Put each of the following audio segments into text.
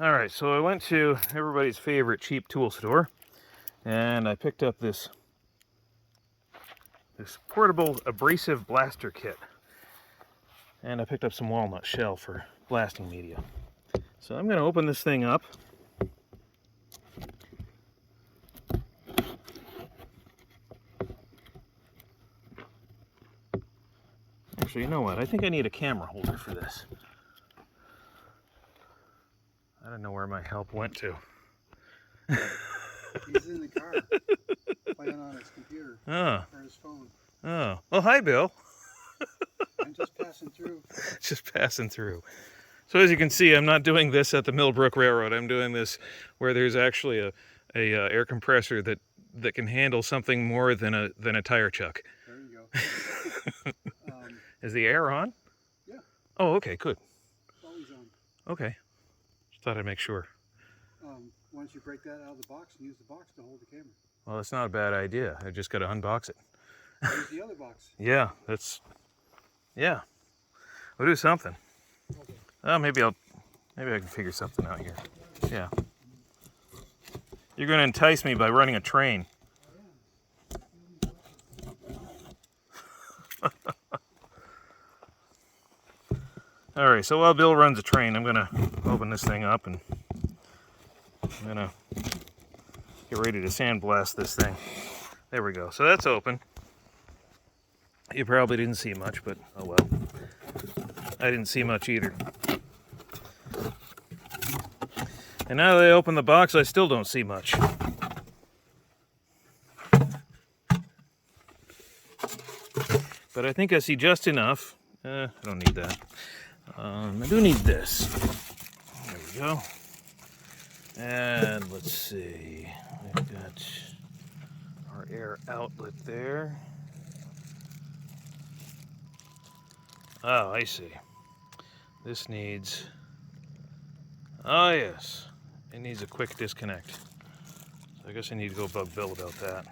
Alright, so I went to everybody's favorite cheap tool store, and I picked up this portable abrasive blaster kit. And I picked up some walnut shell for blasting media. So I'm going to open this thing up. Actually, you know what? I think I need a camera holder for this. I don't know where my help went to. He's in the car, playing on his computer or his phone. Oh, well, hi, Bill. I'm just passing through. Just passing through. So as you can see, I'm not doing this at the Millbrook Railroad. I'm doing this where there's actually a air compressor that can handle something more than a tire chuck. There you go. Is the air on? Yeah. Oh, okay, good. It's always on. Okay. Just thought I'd make sure. Once you break that out of the box and use the box to hold the camera. Well, that's not a bad idea. I just got to unbox it. Use the other box. Yeah, yeah. We'll do something. Okay. Maybe I can figure something out here. Yeah. You're going to entice me by running a train. All right, so while Bill runs a train, I'm going to open this thing up and I'm going to get ready to sandblast this thing. There we go. So that's open. You probably didn't see much, but oh well. I didn't see much either. And now that I open the box, I still don't see much. But I think I see just enough. I don't need that. I do need this. There we go. And let's see. We've got our air outlet there. Oh, I see. This needs... Oh, yes. It needs a quick disconnect. So I guess I need to go bug Bill about that.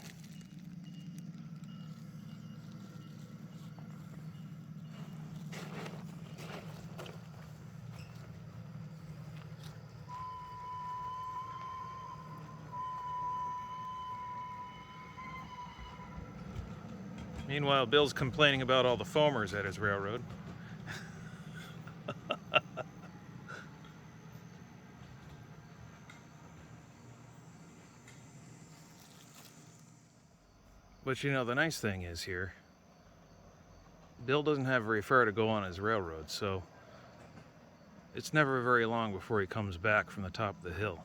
Meanwhile, Bill's complaining about all the foamers at his railroad. But you know, the nice thing is here, Bill doesn't have very far to go on his railroad, so it's never very long before he comes back from the top of the hill.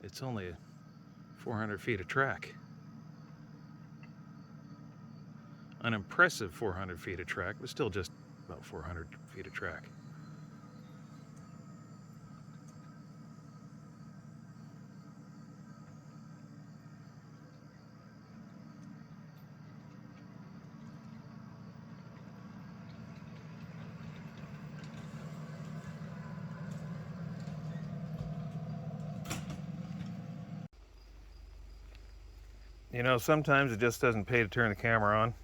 It's only 400 feet of track. An impressive 400 feet of track, but still just about 400 feet of track. You know, sometimes it just doesn't pay to turn the camera on.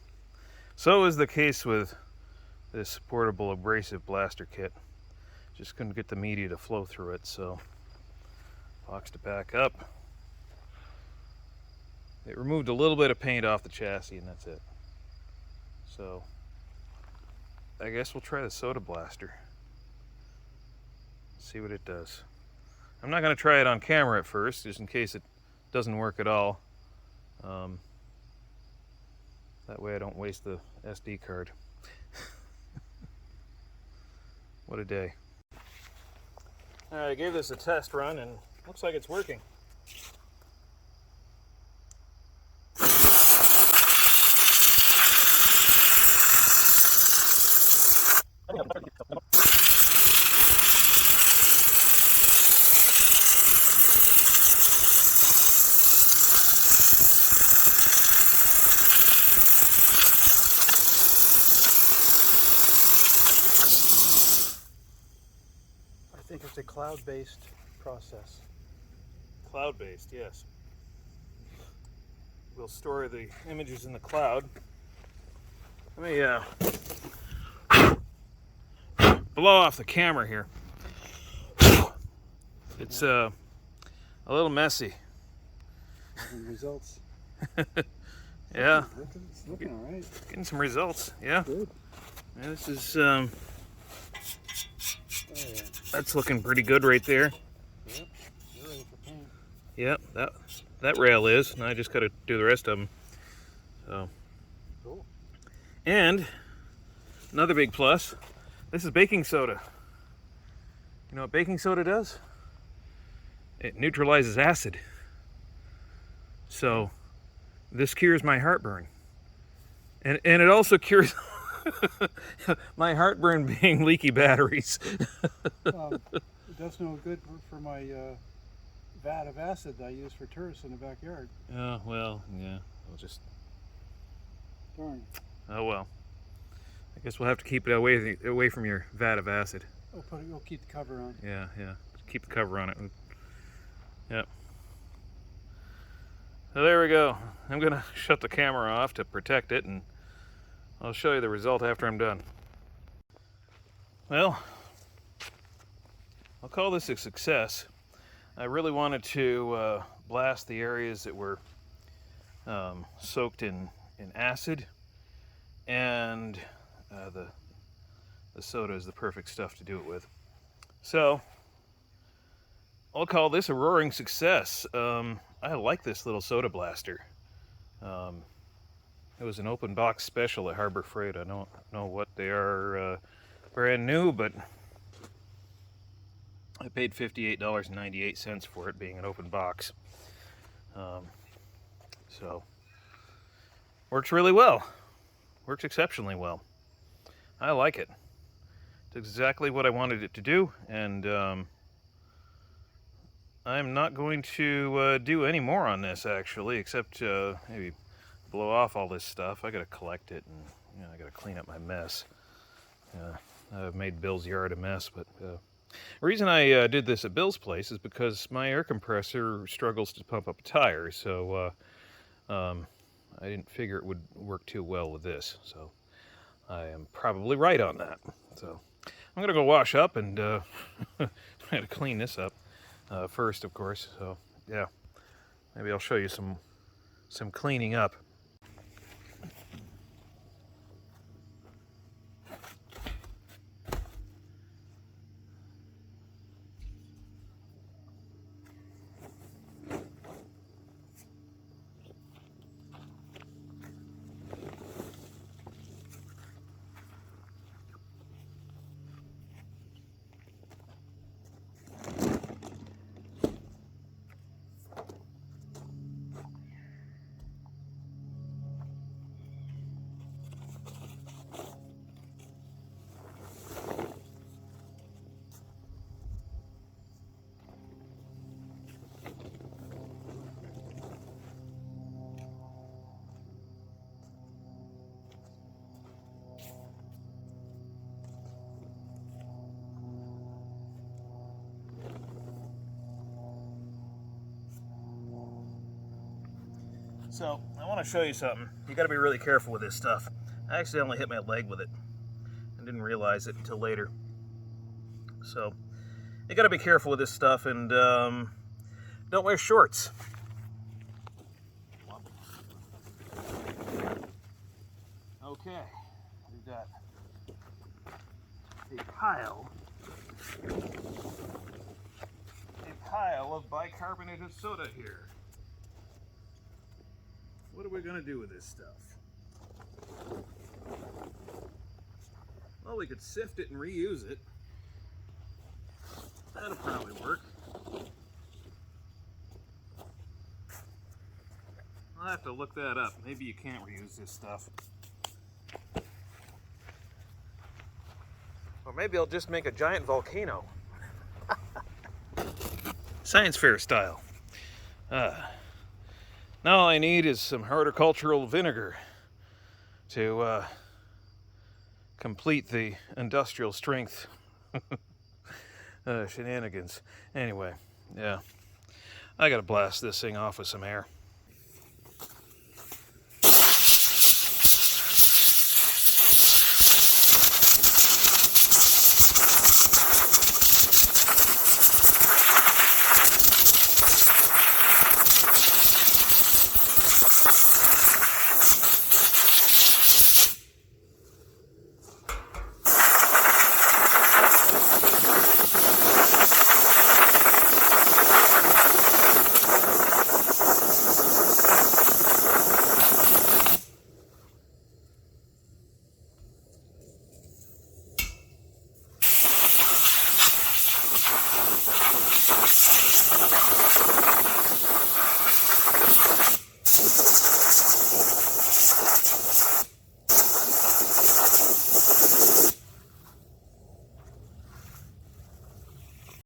So is the case with this portable abrasive blaster kit. Just couldn't get the media to flow through it, so boxed it back up. It removed a little bit of paint off the chassis and that's it. So I guess we'll try the soda blaster. See what it does. I'm not going to try it on camera at first, just in case it doesn't work at all. That way I don't waste the SD card. What a day. Alright, I gave this a test run and looks like it's working. I think it's a cloud-based process. Cloud-based, yes. We'll store the images in the cloud. Let me blow off the camera here. It's a little messy. Results. Yeah. It's looking all right. Getting some results. Yeah. Good. Yeah, this is Oh, yeah. that's looking pretty good right there. Yep. You're ready for paint. Yep, that rail is. Now I just got to do the rest of them. So. Cool. And another big plus. This is baking soda. You know what baking soda does? It neutralizes acid. So this cures my heartburn. And it also cures my heartburn being leaky batteries. It does no good for my vat of acid that I use for tourists in the backyard. Oh, well, yeah. We'll just... Darn. Oh, well. I guess we'll have to keep it away from your vat of acid. We'll keep the cover on. Yeah, yeah. Keep the cover on it. Yep. So there we go. I'm going to shut the camera off to protect it, and I'll show you the result after I'm done. Well, I'll call this a success. I really wanted to blast the areas that were soaked in acid, and the soda is the perfect stuff to do it with. So I'll call this a roaring success. I like this little soda blaster. It was an open box special at Harbor Freight. I don't know what they are brand new, but I paid $58.98 for it being an open box. So works really well. Works exceptionally well. I like it. It's exactly what I wanted it to do, and I'm not going to do any more on this actually, except maybe blow off all this stuff. I gotta collect it, and I gotta clean up my mess. I've made Bill's yard a mess, but the reason I did this at Bill's place is because my air compressor struggles to pump up a tire, so I didn't figure it would work too well with this. So I am probably right on that. So I'm gonna go wash up, and I gotta clean this up first, of course. So yeah, maybe I'll show you some cleaning up. So, I want to show you something. You got to be really careful with this stuff. I accidentally hit my leg with it and didn't realize it until later. So, you got to be careful with this stuff, and don't wear shorts. Okay, we've got a pile of bicarbonated soda here. What are we going to do with this stuff? Well, we could sift it and reuse it. That'll probably work. I'll have to look that up. Maybe you can't reuse this stuff. Or maybe I'll just make a giant volcano. Science fair style. Now all I need is some horticultural vinegar to complete the industrial strength shenanigans. Anyway, yeah, I gotta blast this thing off with some air.